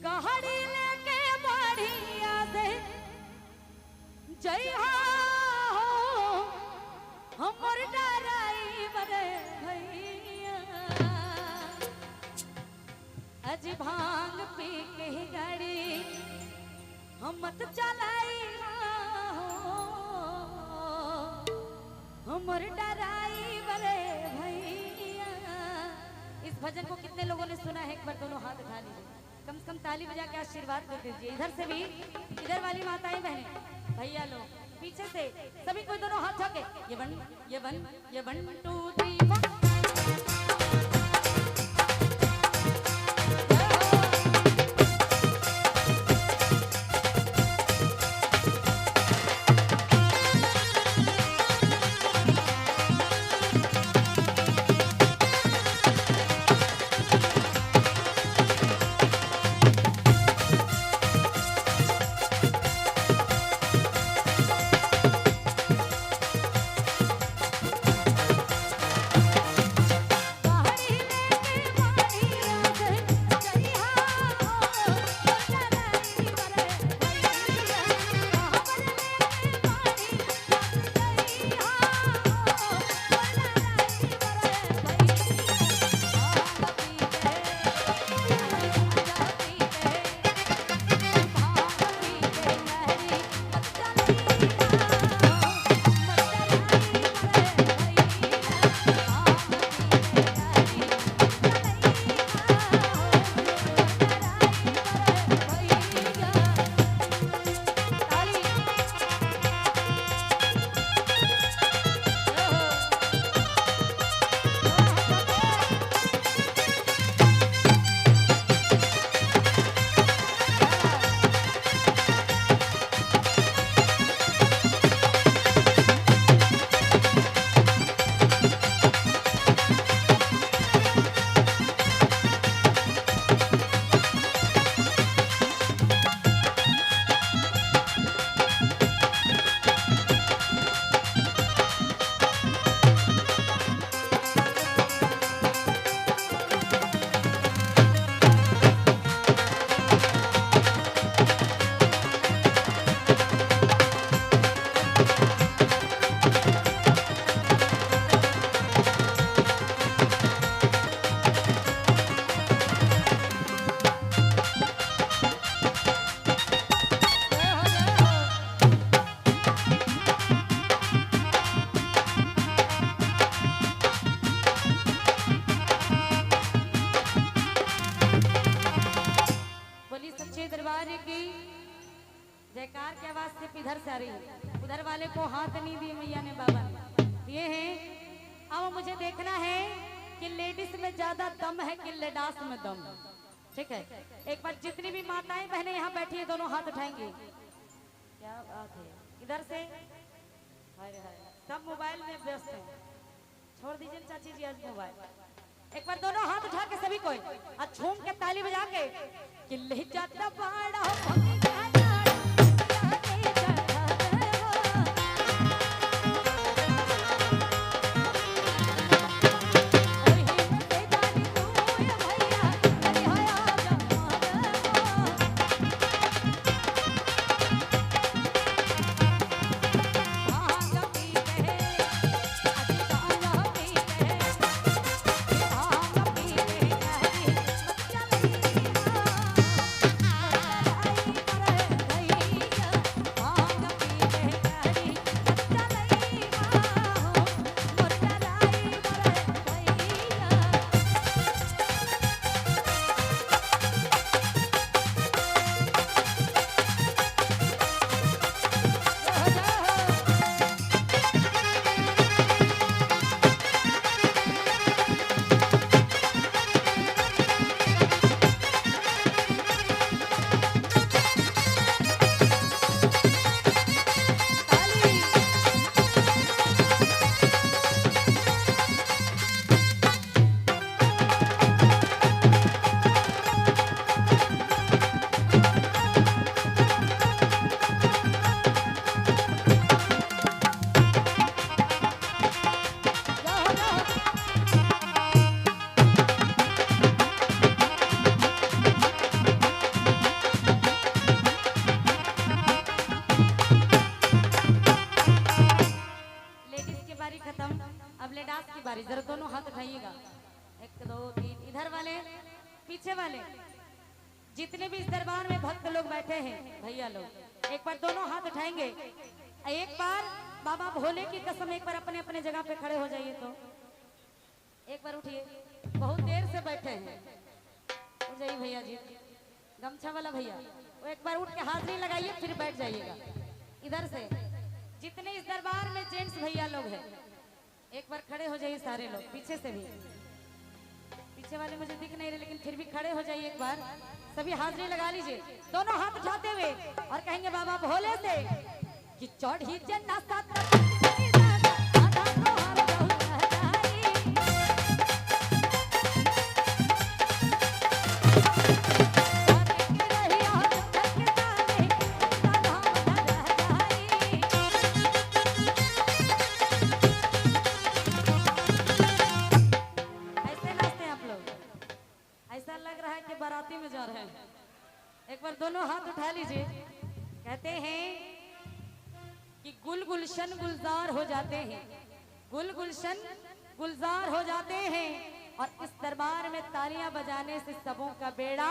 गाड़ी लेके बढ़िया से जय हो हमर ड्राइवर भैया अज भांग पी के गाड़ी हम मत चलाई हो हमर ड्राइवर भैया। इस भजन को कितने लोगों ने सुना है? एक बार दोनों हाथ उठा लीजिए, कम से कम ताली बजा के आशीर्वाद कर दीजिए। इधर से भी, इधर वाली माताएं बहनें भैया लोग पीछे से सभी कोई दोनों हाथ उठा के ये 1 2 3 4 जयकार की आवाज सिर्फ इधर से आ रही है, उधर वाले को हाथ नहीं दिए मैया ने, बाबा ने ये है। अब मुझे देखना है कि लेडीज में ज्यादा दम है कि लेडास में दम, ठीक है? एक बार जितनी भी माताएं बहनें यहाँ बैठी है दोनों हाथ उठाएंगे। क्या बात है, इधर से सब मोबाइल में व्यस्त है, छोड़ दीजिए चाची जी आज मोबाइल। एक बार दोनों हाथ उठा के सभी कोई आज झूम के ताली बजा के कि ले जाता बाड़ा जितने भी इस दरबार में भक्त लोग बैठे हैं भैया लोग, एक बार दोनों हाथ उठाएंगे। एक बार बाबा भोले की कसम, एक बार अपने अपने जगह पे खड़े हो जाइए। तो एक बार उठिए, बहुत देर से बैठे हैं। हो जाइए भैया जी, गमछा वाला भैया, वो एक बार उठ के हाजिरी लगाइए, फिर बैठ जाइएगा। इधर से जितने इस दरबार में जेंट्स भैया लोग हैं, एक बार खड़े हो जाइए सारे लोग। पीछे से भी, पीछे वाले मुझे दिख नहीं रहे, लेकिन फिर भी खड़े हो जाइए। एक बार सभी हाजिरी लगा लीजिए, दोनों हाथ उठाते हुए, और कहेंगे बाबा भोले से कि चढ़ी जन्ना साथ बाराती में जा रहे हैं। एक बार दोनों हाथ उठा लीजिए। कहते हैं कि गुल गुलशन गुलजार हो जाते हैं, गुल गुलशन गुलजार हो जाते हैं, और इस दरबार में तालियां बजाने से सबों का बेड़ा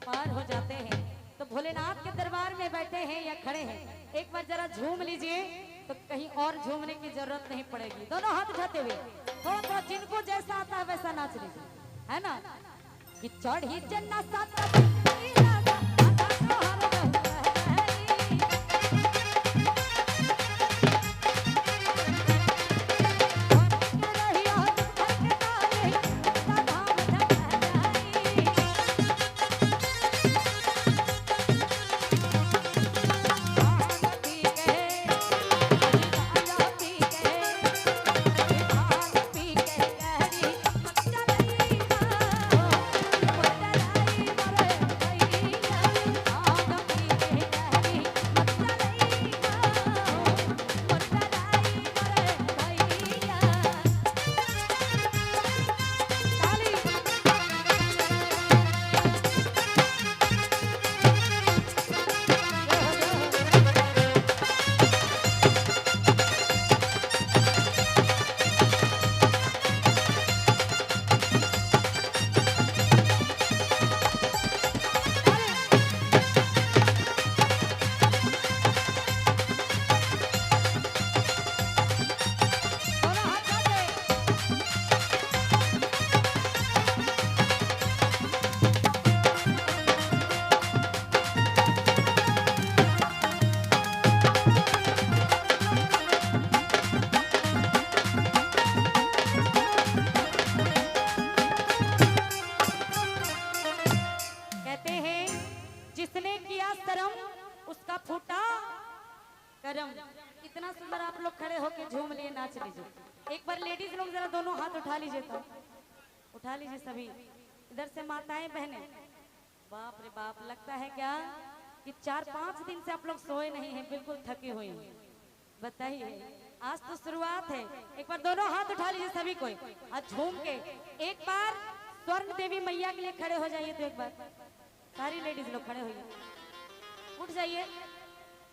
पार हो जाते हैं। तो भोलेनाथ के दरबार में बैठे हैं या खड़े हैं, एक बार जरा झूम लीजिए, तो कहीं और झूमने की जरूरत नहीं पड़ेगी। दोनों हाथ उठाते हुए थोड़ा थोड़ा जिनको जैसा आता है वैसा नाच लीजिए, है ना। कि चढ़ी जन्ना साथ उसका फूटा करम। इतना सुंदर आप लोग खड़े होके झूम लिए, नाच लीजिए। एक बार लेडीज लोग जरा दोनों हाथ उठा लीजिए, तो उठा लीजिए सभी। इधर से माताएं बहनें, बाप रे बाप, लगता है क्या कि 4-5 दिन से आप लोग सोए नहीं हैं, बिल्कुल थके हुए हैं। बताइए, आज तो शुरुआत है। एक बार दोनों हाथ उठा लीजिए सभी कोई, आज झूम के एक बार स्वर्ण देवी मैया के लिए खड़े हो जाइए। तो एक बार सारी लेडीज लोग खड़े होइए, उठ जाइए।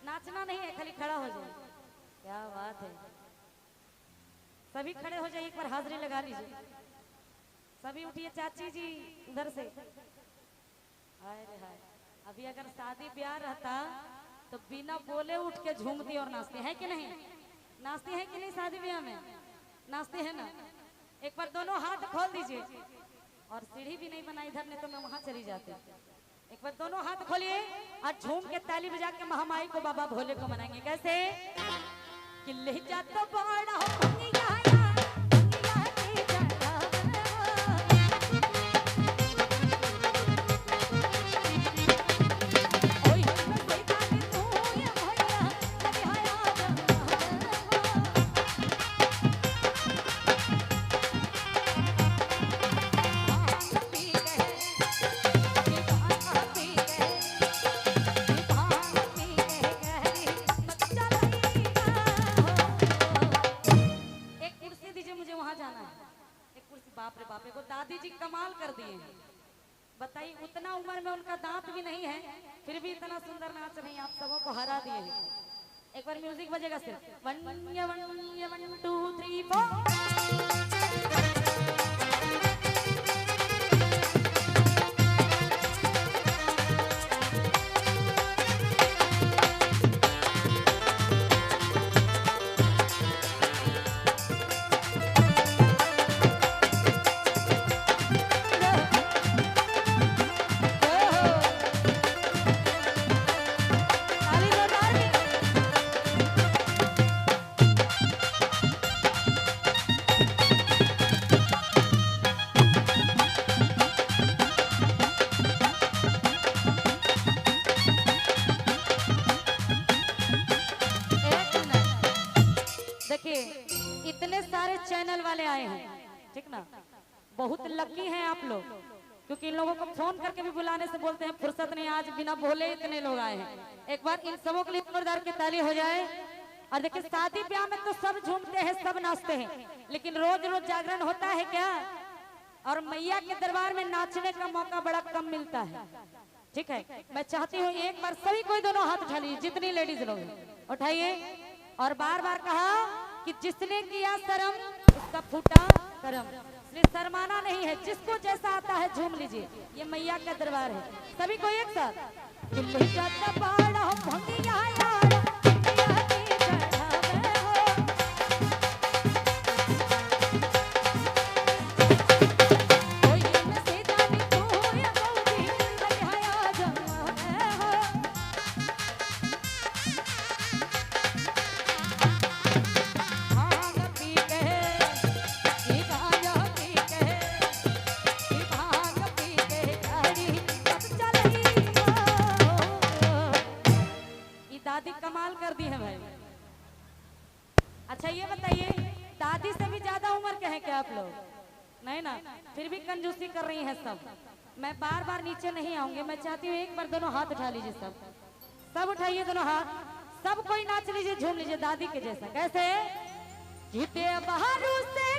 नाचना नहीं है, खाली खड़ा हो जाइए। क्या बात है, सभी खड़े हो जाइए, एक बार हाजिरी लगा लीजिए। सभी उठिए। चाची जी उधर से, हाय रे हाय, अभी अगर शादी ब्याह रहता तो बिना बोले उठ के झूमती और नाचती है कि नहीं? नाचती है कि नहीं? शादी ब्याह में नाचते हैं ना। एक बार दोनों हाथ खोल दीजिए, और सीढ़ी भी नहीं बना इधर, नहीं तो मैं वहां चली जाती। एक बार दोनों हाथ खोलिए और झूम के ताली बजा के महामाई को, बाबा भोले को मनाएंगे। कैसे? कि ले जा तो बड़ा हो दादी जी कमाल कर दिए हैं। बताइए, उतना उम्र में उनका दांत भी नहीं है, फिर भी इतना सुंदर नाच रही हैं, आप सबों को हरा दिए हैं। एक बार म्यूजिक बजेगा सिर्फ 1 1 2 3 4। ठीक ना। बहुत लकी हैं आप लोग, क्योंकि इन लोगों को फोन करके भी बुलाने से बोलते हैं फुर्सत नहीं, आज बिना बोले इतने लोग आए हैं। एक बार इन सबों के लिए जोरदार की ताली हो जाए। और देखिए शादी ब्याह में तो सब झूमते हैं, सब नाचते हैं, लेकिन रोज रोज जागरण होता है क्या? और मैया के दरबार में नाचने का मौका बड़ा कम मिलता है। ठीक है, मैं चाहती हूँ एक बार सभी कोई दोनों हाथ उठा लीजिए, जितनी लेडीज लोग उठाइए, और बार बार कहा कि जिसने किया शर्म उसका फूटा करम। इसलिए शर्माना नहीं है, जिसको जैसा आता है झूम लीजिए, ये मैया का दरबार है। सभी को एक साथ दादी कमाल कर दी है भाई। अच्छा ये बताइए, दादी से भी ज्यादा उम्र के हैं क्या आप लोग? नहीं ना, फिर भी कंजूसी कर रही हैं सब। मैं बार बार नीचे नहीं आऊंगी, मैं चाहती हूँ एक बार दोनों हाथ उठा लीजिए, सब उठाइए दोनों हाथ, सब कोई नाच लीजिए, झूम लीजिए दादी के जैसा। कैसे? जीते बहारू से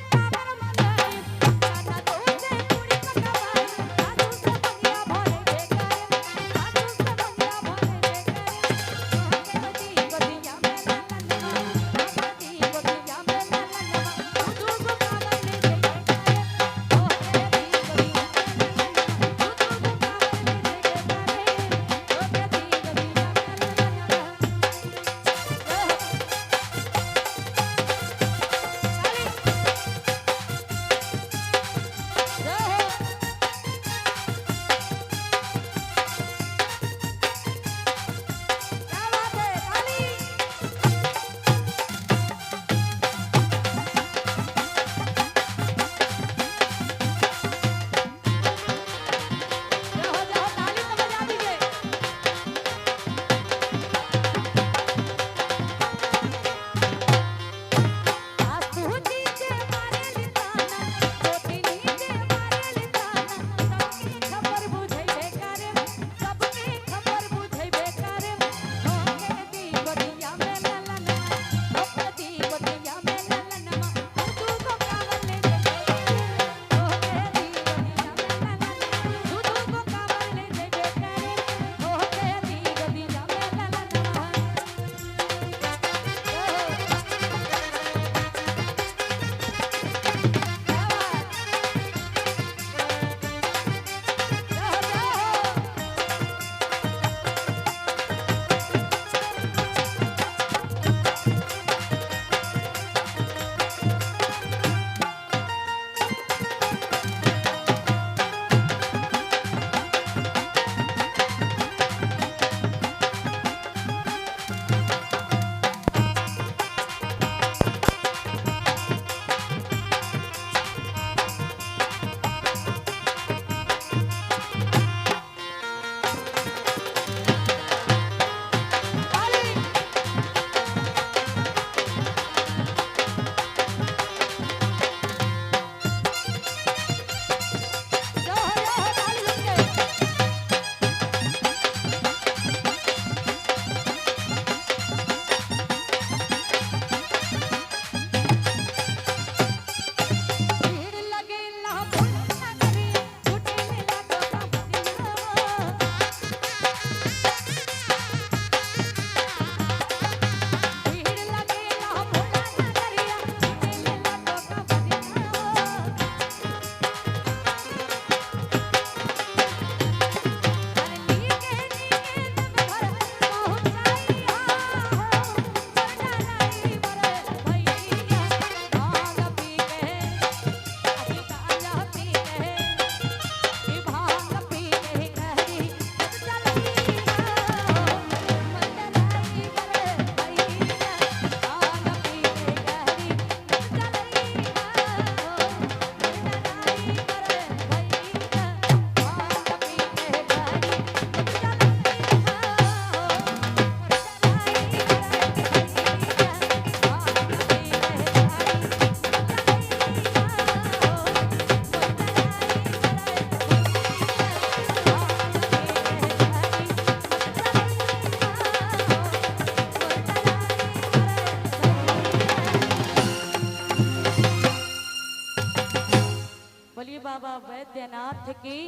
बोलिए बाबा वैद्यनाथ की,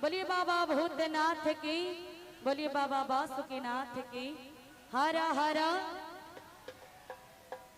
बोलिए बाबा भूतनाथ की, बोलिए बाबा बासुकीनाथ की। हर हर